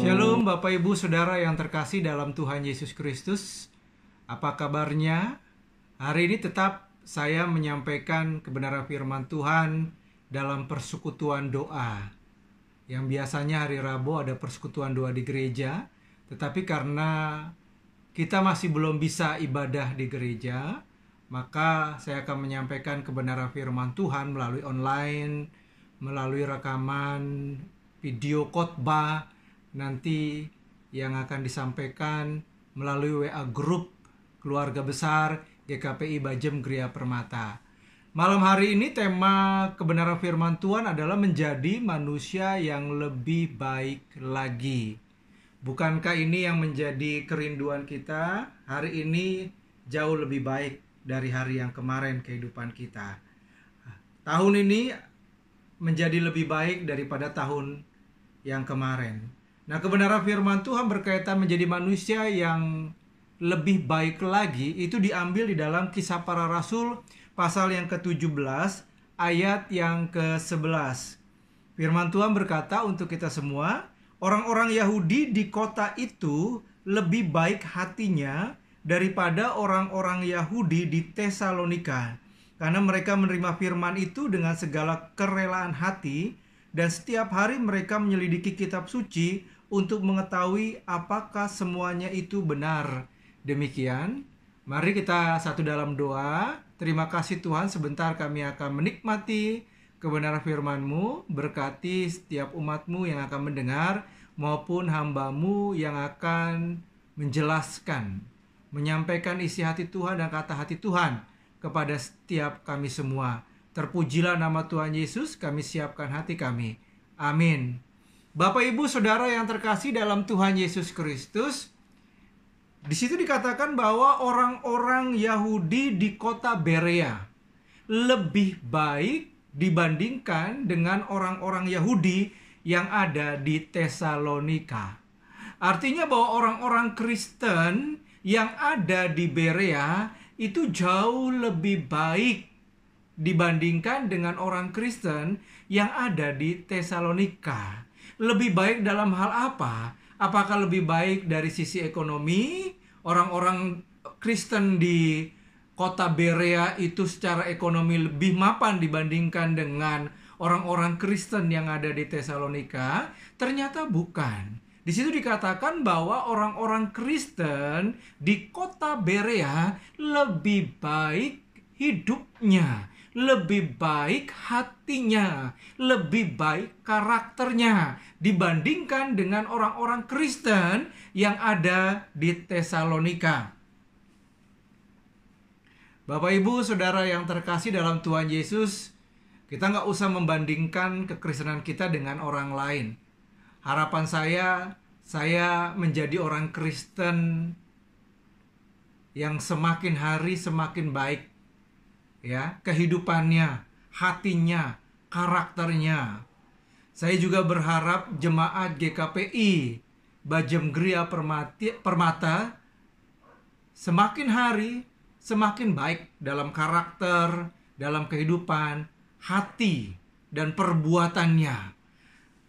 Shalom Bapak Ibu Saudara yang terkasih dalam Tuhan Yesus Kristus. Apa kabarnya? Hari ini tetap saya menyampaikan kebenaran firman Tuhan dalam persekutuan doa. Yang biasanya hari Rabu ada persekutuan doa di gereja, tetapi karena kita masih belum bisa ibadah di gereja, maka saya akan menyampaikan kebenaran firman Tuhan melalui online, melalui rekaman video khotbah nanti yang akan disampaikan melalui WA Group Keluarga Besar GKPI Bajem Gria Permata. Malam hari ini tema kebenaran firman Tuhan adalah menjadi manusia yang lebih baik lagi. Bukankah ini yang menjadi kerinduan kita? Hari ini jauh lebih baik dari hari yang kemarin kehidupan kita. Tahun ini menjadi lebih baik daripada tahun yang kemarin. Nah, kebenaran firman Tuhan berkaitan menjadi manusia yang lebih baik lagi itu diambil di dalam Kisah Para Rasul pasal yang ke-17 ayat yang ke-11. Firman Tuhan berkata untuk kita semua, orang-orang Yahudi di kota itu lebih baik hatinya daripada orang-orang Yahudi di Tesalonika, karena mereka menerima firman itu dengan segala kerelaan hati, dan setiap hari mereka menyelidiki kitab suci untuk mengetahui apakah semuanya itu benar. Demikian, mari kita satu dalam doa. Terima kasih Tuhan, sebentar kami akan menikmati kebenaran firman-Mu. Berkati setiap umat-Mu yang akan mendengar maupun hamba-Mu yang akan menjelaskan, menyampaikan isi hati Tuhan dan kata hati Tuhan kepada setiap kami semua. Terpujilah nama Tuhan Yesus, kami siapkan hati kami. Amin. Bapak Ibu Saudara yang terkasih dalam Tuhan Yesus Kristus, di situ dikatakan bahwa orang-orang Yahudi di kota Berea lebih baik dibandingkan dengan orang-orang Yahudi yang ada di Tesalonika. Artinya bahwa orang-orang Kristen yang ada di Berea itu jauh lebih baik dibandingkan dengan orang Kristen yang ada di Tesalonika. Lebih baik dalam hal apa? Apakah lebih baik dari sisi ekonomi? Orang-orang Kristen di kota Berea itu secara ekonomi lebih mapan dibandingkan dengan orang-orang Kristen yang ada di Tesalonika? Ternyata bukan. Di situ dikatakan bahwa orang-orang Kristen di kota Berea lebih baik hidupnya, lebih baik hatinya, lebih baik karakternya dibandingkan dengan orang-orang Kristen yang ada di Tesalonika. Bapak Ibu Saudara yang terkasih dalam Tuhan Yesus, kita nggak usah membandingkan kekristenan kita dengan orang lain. Harapan saya menjadi orang Kristen yang semakin hari semakin baik. Ya, kehidupannya, hatinya, karakternya. Saya juga berharap jemaat GKPI Bajem Gria Permata semakin hari semakin baik dalam karakter, dalam kehidupan, hati, dan perbuatannya.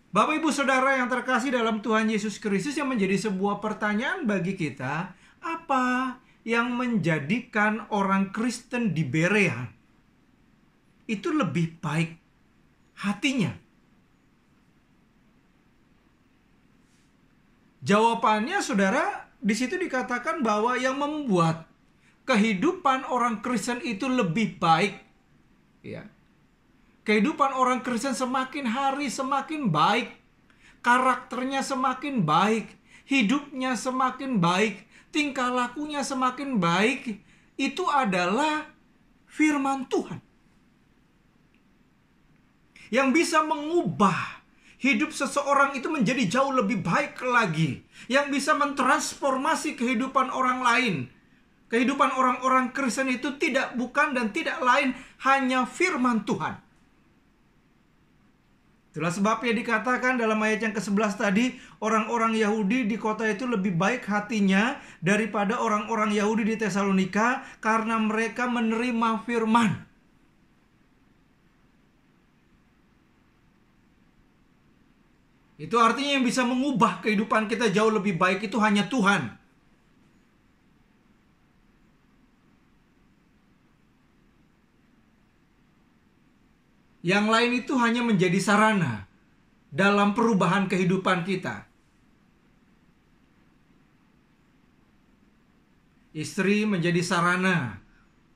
Bapak Ibu Saudara yang terkasih dalam Tuhan Yesus Kristus, yang menjadi sebuah pertanyaan bagi kita, apa yang menjadikan orang Kristen di Berea itu lebih baik hatinya? Jawabannya, saudara, di situ dikatakan bahwa yang membuat kehidupan orang Kristen itu lebih baik, ya, kehidupan orang Kristen semakin hari semakin baik, karakternya semakin baik, hidupnya semakin baik, tingkah lakunya semakin baik, itu adalah firman Tuhan yang bisa mengubah hidup seseorang itu menjadi jauh lebih baik lagi, yang bisa mentransformasi kehidupan orang lain. Kehidupan orang-orang Kristen itu bukan dan tidak lain hanya firman Tuhan. Itulah sebabnya dikatakan dalam ayat yang ke-11 tadi, orang-orang Yahudi di kota itu lebih baik hatinya daripada orang-orang Yahudi di Tesalonika karena mereka menerima firman. Itu artinya yang bisa mengubah kehidupan kita jauh lebih baik itu hanya Tuhan. Yang lain itu hanya menjadi sarana dalam perubahan kehidupan kita. Istri menjadi sarana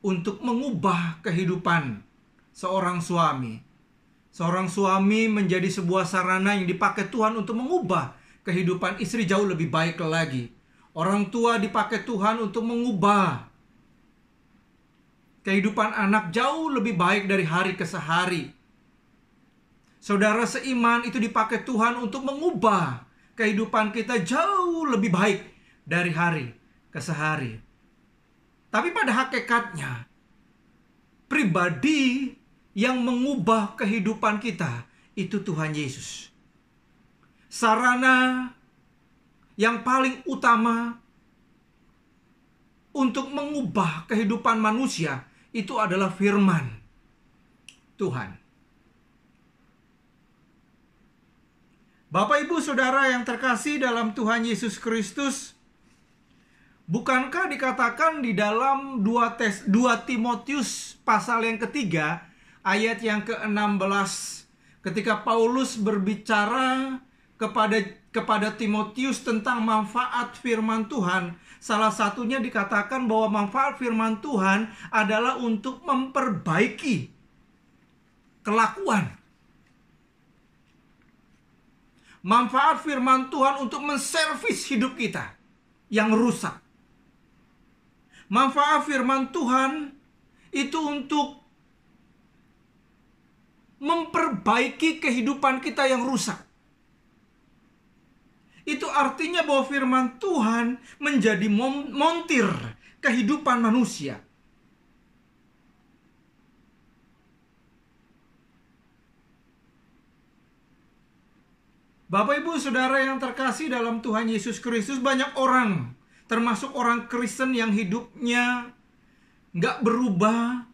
untuk mengubah kehidupan seorang suami. Seorang suami menjadi sebuah sarana yang dipakai Tuhan untuk mengubah kehidupan istri jauh lebih baik lagi. Orang tua dipakai Tuhan untuk mengubah kehidupan anak jauh lebih baik dari hari ke hari. Saudara seiman itu dipakai Tuhan untuk mengubah kehidupan kita jauh lebih baik dari hari ke hari. Tapi pada hakikatnya, pribadi yang mengubah kehidupan kita itu Tuhan Yesus. Sarana yang paling utama untuk mengubah kehidupan manusia itu adalah firman Tuhan. Bapak, Ibu, Saudara yang terkasih dalam Tuhan Yesus Kristus, bukankah dikatakan di dalam 2 Timotius pasal yang ketiga, ayat yang ke-16, ketika Paulus berbicara kepada Timotius tentang manfaat firman Tuhan, salah satunya dikatakan bahwa manfaat firman Tuhan adalah untuk memperbaiki kelakuan. Manfaat firman Tuhan untuk menservis hidup kita yang rusak. Manfaat firman Tuhan itu untuk memperbaiki kehidupan kita yang rusak. Itu artinya bahwa firman Tuhan menjadi montir kehidupan manusia. Bapak, Ibu, Saudara yang terkasih dalam Tuhan Yesus Kristus, banyak orang, termasuk orang Kristen yang hidupnya nggak berubah,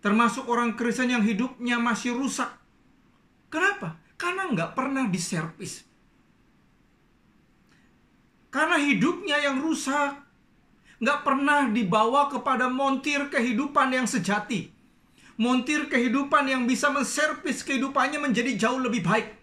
termasuk orang Kristen yang hidupnya masih rusak. Kenapa? Karena nggak pernah diservis. Karena hidupnya yang rusak, nggak pernah dibawa kepada montir kehidupan yang sejati. Montir kehidupan yang bisa menservis kehidupannya menjadi jauh lebih baik.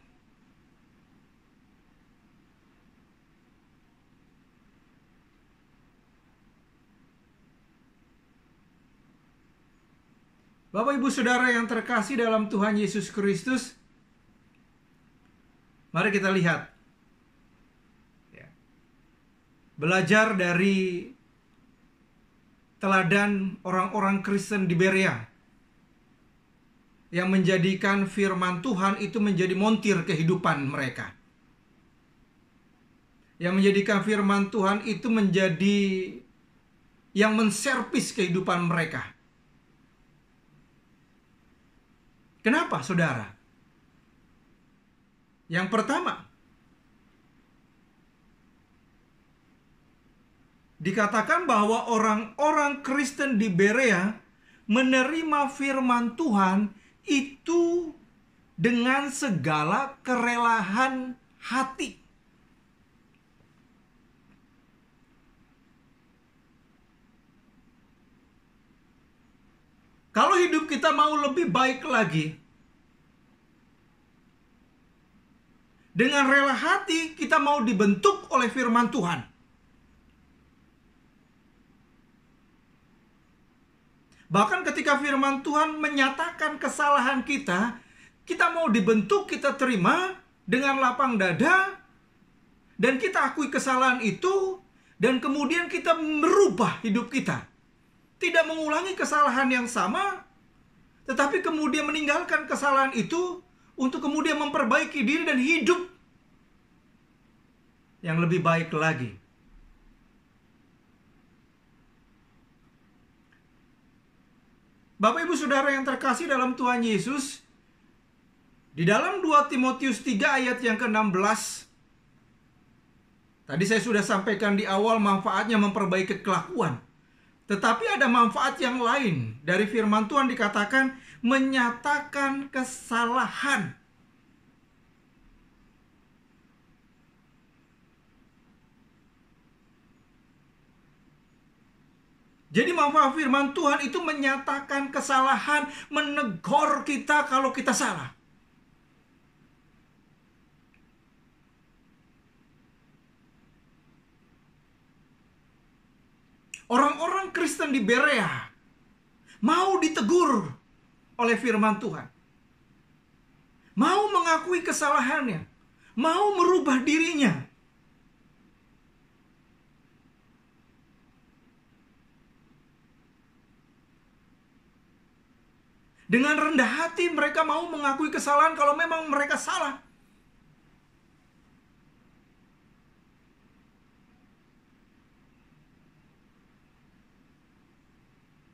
Bapak, Ibu, Saudara yang terkasih dalam Tuhan Yesus Kristus, mari kita lihat. Belajar dari teladan orang-orang Kristen di Berea yang menjadikan firman Tuhan itu menjadi montir kehidupan mereka. Yang menjadikan firman Tuhan itu menjadi yang menservis kehidupan mereka. Kenapa, saudara? Yang pertama, dikatakan bahwa orang-orang Kristen di Berea menerima firman Tuhan itu dengan segala kerelaan hati. Kalau hidup kita mau lebih baik lagi, dengan rela hati kita mau dibentuk oleh firman Tuhan. Bahkan ketika firman Tuhan menyatakan kesalahan kita, kita mau dibentuk, kita terima dengan lapang dada, dan kita akui kesalahan itu, dan kemudian kita merubah hidup kita. Tidak mengulangi kesalahan yang sama, tetapi kemudian meninggalkan kesalahan itu untuk kemudian memperbaiki diri dan hidup yang lebih baik lagi. Bapak, Ibu, Saudara yang terkasih dalam Tuhan Yesus, di dalam 2 Timotius 3 ayat yang ke-16, tadi saya sudah sampaikan di awal manfaatnya memperbaiki kelakuan. Tetapi ada manfaat yang lain. Dari firman Tuhan dikatakan menyatakan kesalahan. Jadi manfaat firman Tuhan itu menyatakan kesalahan, menegur kita kalau kita salah. Orang-orang Kristen di Berea mau ditegur oleh firman Tuhan. Mau mengakui kesalahannya, mau merubah dirinya. Dengan rendah hati mereka mau mengakui kesalahan kalau memang mereka salah.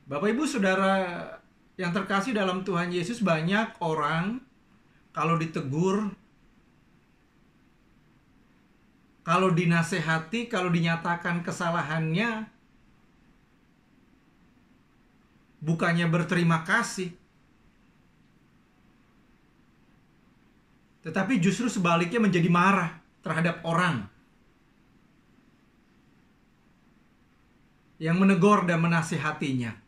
Bapak Ibu Saudara yang terkasih dalam Tuhan Yesus, banyak orang kalau ditegur, kalau dinasehati, kalau dinyatakan kesalahannya, bukannya berterima kasih, tetapi justru sebaliknya menjadi marah terhadap orang yang menegur dan menasihatinya.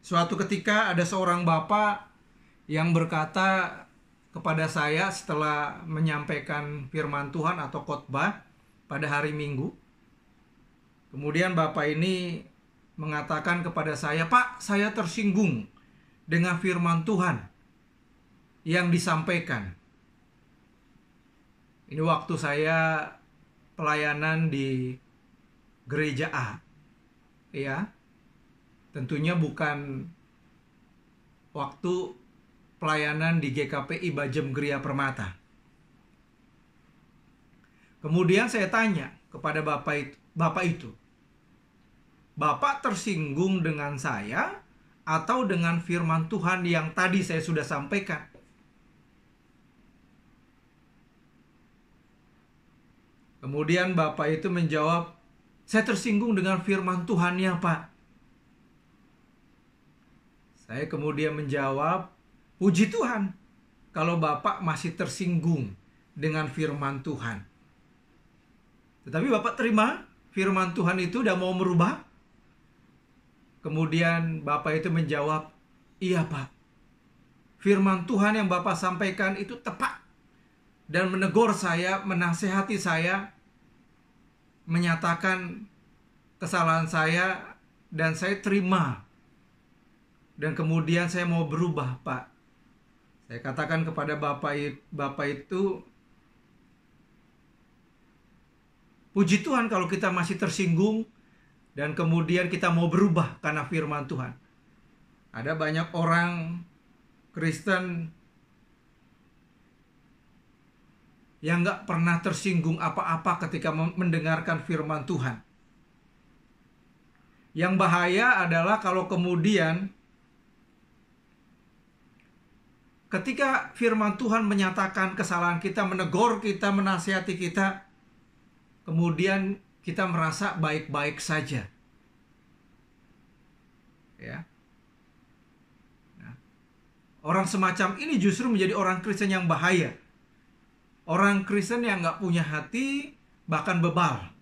Suatu ketika ada seorang bapak yang berkata kepada saya setelah menyampaikan firman Tuhan atau khotbah pada hari Minggu. Kemudian bapak ini mengatakan kepada saya, "Pak, saya tersinggung dengan firman Tuhan yang disampaikan." Ini waktu saya pelayanan di gereja A. Ya. Tentunya bukan waktu pelayanan di GKPI Bajem Gria Permata. Kemudian saya tanya kepada bapak itu, "Bapak tersinggung dengan saya atau dengan firman Tuhan yang tadi saya sudah sampaikan?" Kemudian bapak itu menjawab, "Saya tersinggung dengan firman Tuhannya, Pak." Saya kemudian menjawab, "Puji Tuhan kalau Bapak masih tersinggung dengan firman Tuhan. Tetapi Bapak terima firman Tuhan itu dan mau merubah?" Kemudian Bapak itu menjawab, "Iya, Pak. Firman Tuhan yang Bapak sampaikan itu tepat dan menegur saya, menasehati saya, menyatakan kesalahan saya, dan saya terima. Dan kemudian saya mau berubah, Pak." Saya katakan kepada bapak itu, puji Tuhan kalau kita masih tersinggung dan kemudian kita mau berubah karena firman Tuhan. Ada banyak orang Kristen yang gak pernah tersinggung apa-apa ketika mendengarkan firman Tuhan. Yang bahaya adalah kalau kemudian ketika firman Tuhan menyatakan kesalahan kita, menegur kita, menasihati kita, kemudian kita merasa baik-baik saja. Ya. Nah, orang semacam ini justru menjadi orang Kristen yang bahaya. Orang Kristen yang nggak punya hati, bahkan bebal.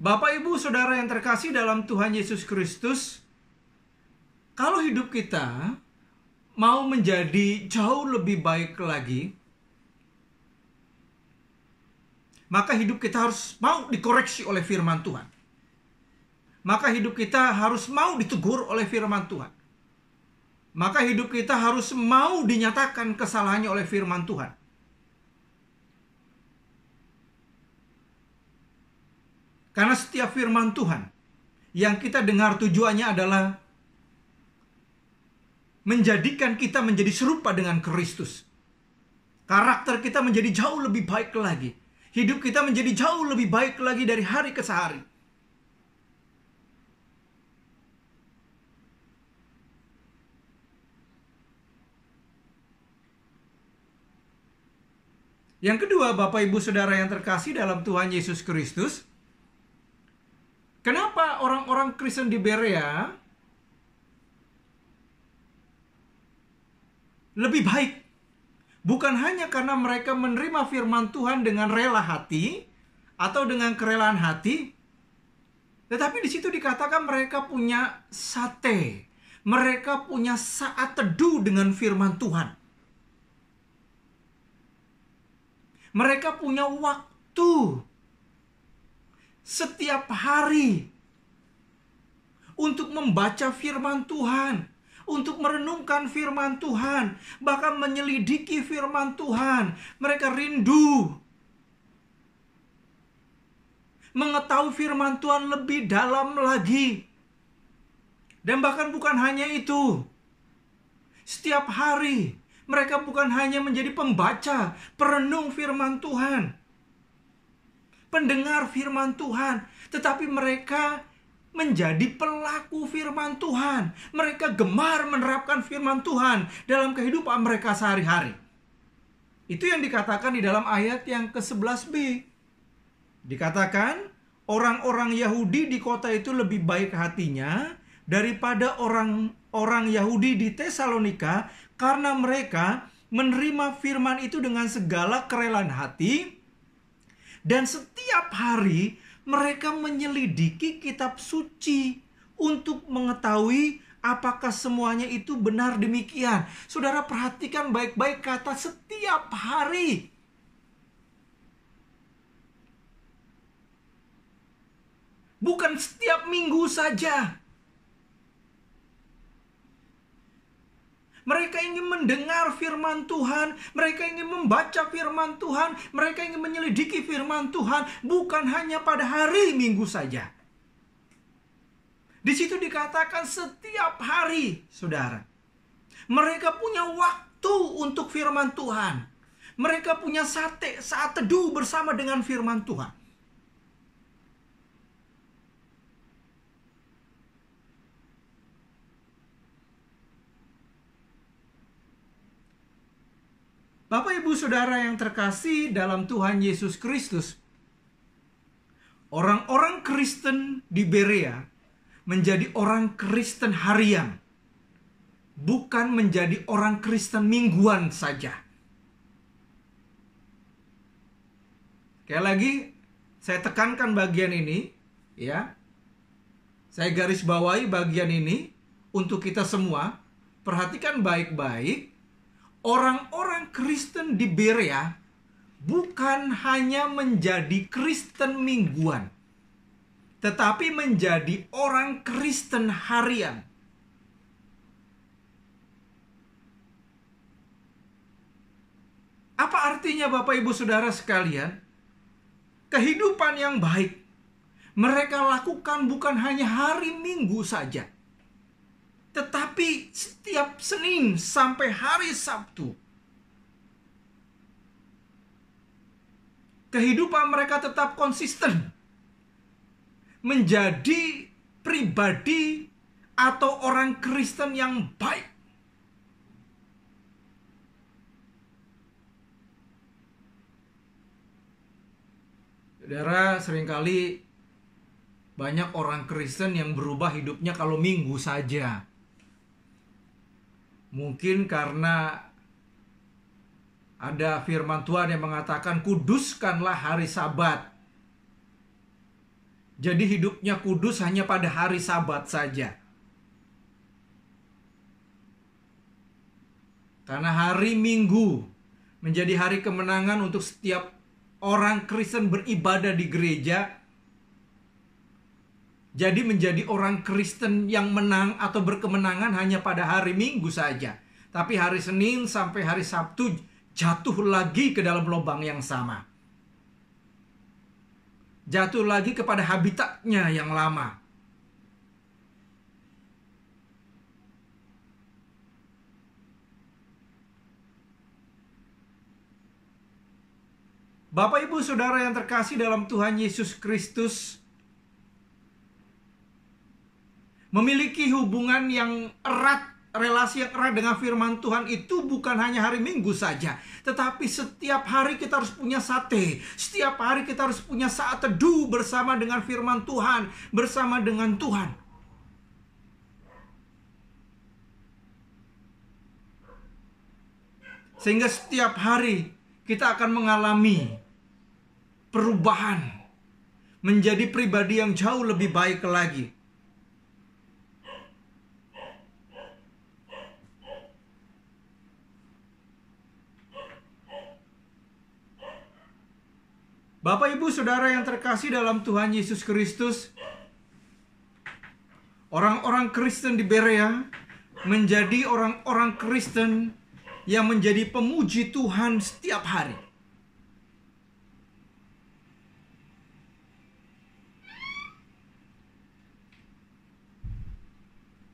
Bapak, Ibu, Saudara yang terkasih dalam Tuhan Yesus Kristus, kalau hidup kita mau menjadi jauh lebih baik lagi, maka hidup kita harus mau dikoreksi oleh firman Tuhan. Maka hidup kita harus mau ditegur oleh firman Tuhan. Maka hidup kita harus mau dinyatakan kesalahannya oleh firman Tuhan. Karena setiap firman Tuhan yang kita dengar tujuannya adalah menjadikan kita menjadi serupa dengan Kristus. Karakter kita menjadi jauh lebih baik lagi. Hidup kita menjadi jauh lebih baik lagi dari hari ke hari. Yang kedua, Bapak Ibu Saudara yang terkasih dalam Tuhan Yesus Kristus, kenapa orang-orang Kristen di Berea lebih baik Bukan hanya karena mereka menerima firman Tuhan dengan rela hati atau dengan kerelaan hati, tetapi di situ dikatakan mereka punya sate. Mereka punya saat teduh dengan firman Tuhan. Mereka punya waktu setiap hari untuk membaca firman Tuhan, untuk merenungkan firman Tuhan, bahkan menyelidiki firman Tuhan. Mereka rindu mengetahui firman Tuhan lebih dalam lagi. Dan bahkan bukan hanya itu, setiap hari mereka bukan hanya menjadi pembaca, perenung firman Tuhan, pendengar firman Tuhan, tetapi mereka menjadi pelaku firman Tuhan. Mereka gemar menerapkan firman Tuhan dalam kehidupan mereka sehari-hari. Itu yang dikatakan di dalam ayat yang ke-11b. Dikatakan, orang-orang Yahudi di kota itu lebih baik hatinya daripada orang-orang Yahudi di Tesalonika, karena mereka menerima firman itu dengan segala kerelaan hati, dan setiap hari mereka menyelidiki kitab suci untuk mengetahui apakah semuanya itu benar demikian. Saudara, perhatikan baik-baik kata setiap hari. Bukan setiap minggu saja. Mereka ingin mendengar firman Tuhan, mereka ingin membaca firman Tuhan, mereka ingin menyelidiki firman Tuhan, bukan hanya pada hari Minggu saja. Di situ dikatakan setiap hari, saudara. Mereka punya waktu untuk firman Tuhan. Mereka punya saat teduh bersama dengan firman Tuhan. Bapak, Ibu, Saudara yang terkasih dalam Tuhan Yesus Kristus, orang-orang Kristen di Berea menjadi orang Kristen harian, bukan menjadi orang Kristen mingguan saja. Sekali lagi, saya tekankan bagian ini, ya. Saya garis bawahi bagian ini untuk kita semua. Perhatikan baik-baik. Orang-orang Kristen di Berea bukan hanya menjadi Kristen mingguan, tetapi menjadi orang Kristen harian. Apa artinya, Bapak Ibu Saudara sekalian? Kehidupan yang baik mereka lakukan bukan hanya hari Minggu saja, tetapi setiap Senin sampai hari Sabtu. Kehidupan mereka tetap konsisten menjadi pribadi atau orang Kristen yang baik. Saudara, seringkali banyak orang Kristen yang berubah hidupnya kalau Minggu saja. Mungkin karena ada firman Tuhan yang mengatakan kuduskanlah hari Sabat. Jadi hidupnya kudus hanya pada hari Sabat saja. Karena hari Minggu menjadi hari kemenangan untuk setiap orang Kristen beribadah di gereja. Jadi menjadi orang Kristen yang menang atau berkemenangan hanya pada hari Minggu saja. Tapi hari Senin sampai hari Sabtu jatuh lagi ke dalam lubang yang sama. Jatuh lagi kepada habitatnya yang lama. Bapak, Ibu, Saudara yang terkasih dalam Tuhan Yesus Kristus, memiliki hubungan yang erat, relasi yang erat dengan firman Tuhan itu bukan hanya hari Minggu saja, tetapi setiap hari kita harus punya sate. Setiap hari kita harus punya saat teduh bersama dengan firman Tuhan, bersama dengan Tuhan. Sehingga setiap hari kita akan mengalami perubahan menjadi pribadi yang jauh lebih baik lagi. Bapak, Ibu, Saudara yang terkasih dalam Tuhan Yesus Kristus, orang-orang Kristen di Berea menjadi orang-orang Kristen yang menjadi pemuji Tuhan setiap hari.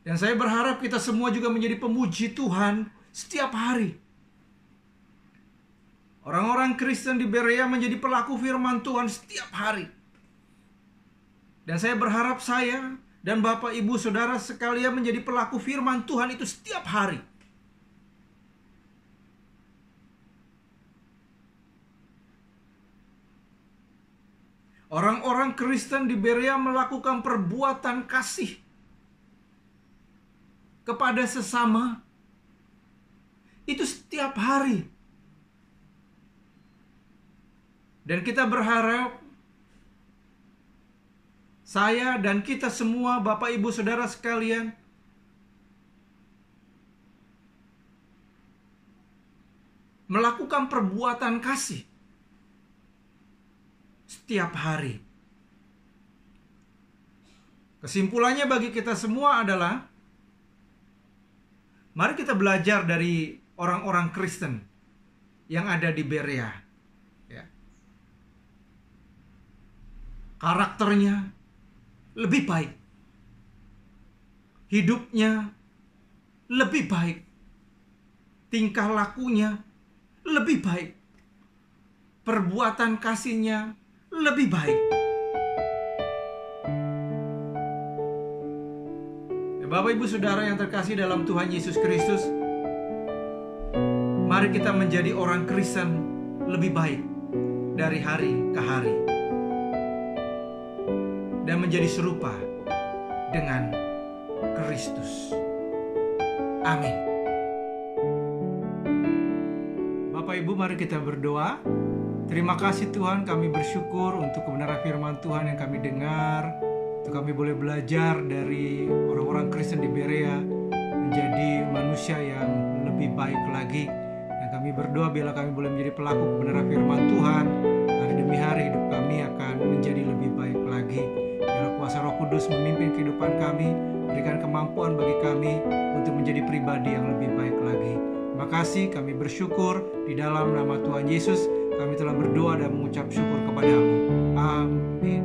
Dan saya berharap kita semua juga menjadi pemuji Tuhan setiap hari. Orang-orang Kristen di Berea menjadi pelaku firman Tuhan setiap hari. Dan saya berharap saya dan Bapak, Ibu, Saudara sekalian menjadi pelaku firman Tuhan itu setiap hari. Orang-orang Kristen di Berea melakukan perbuatan kasih kepada sesama itu setiap hari. Dan kita berharap saya dan kita semua, Bapak, Ibu, Saudara sekalian, melakukan perbuatan kasih setiap hari. Kesimpulannya bagi kita semua adalah, mari kita belajar dari orang-orang Kristen yang ada di Berea. Karakternya lebih baik, hidupnya lebih baik, tingkah lakunya lebih baik, perbuatan kasihnya lebih baik. Bapak, Ibu, Saudara yang terkasih dalam Tuhan Yesus Kristus, mari kita menjadi orang Kristen lebih baik dari hari ke hari dan menjadi serupa dengan Kristus. Amin. Bapak, Ibu, mari kita berdoa. Terima kasih Tuhan, kami bersyukur untuk kebenaran firman Tuhan yang kami dengar. Untuk kami boleh belajar dari orang-orang Kristen di Berea menjadi manusia yang lebih baik lagi. Dan kami berdoa bila kami boleh menjadi pelaku kebenaran firman Tuhan, hari demi hari hidup kami akan menjadi lebih baik lagi. Biarlah kuasa Roh Kudus memimpin kehidupan kami, berikan kemampuan bagi kami untuk menjadi pribadi yang lebih baik lagi. Terima kasih, kami bersyukur di dalam nama Tuhan Yesus. Kami telah berdoa dan mengucap syukur kepadamu. Amin.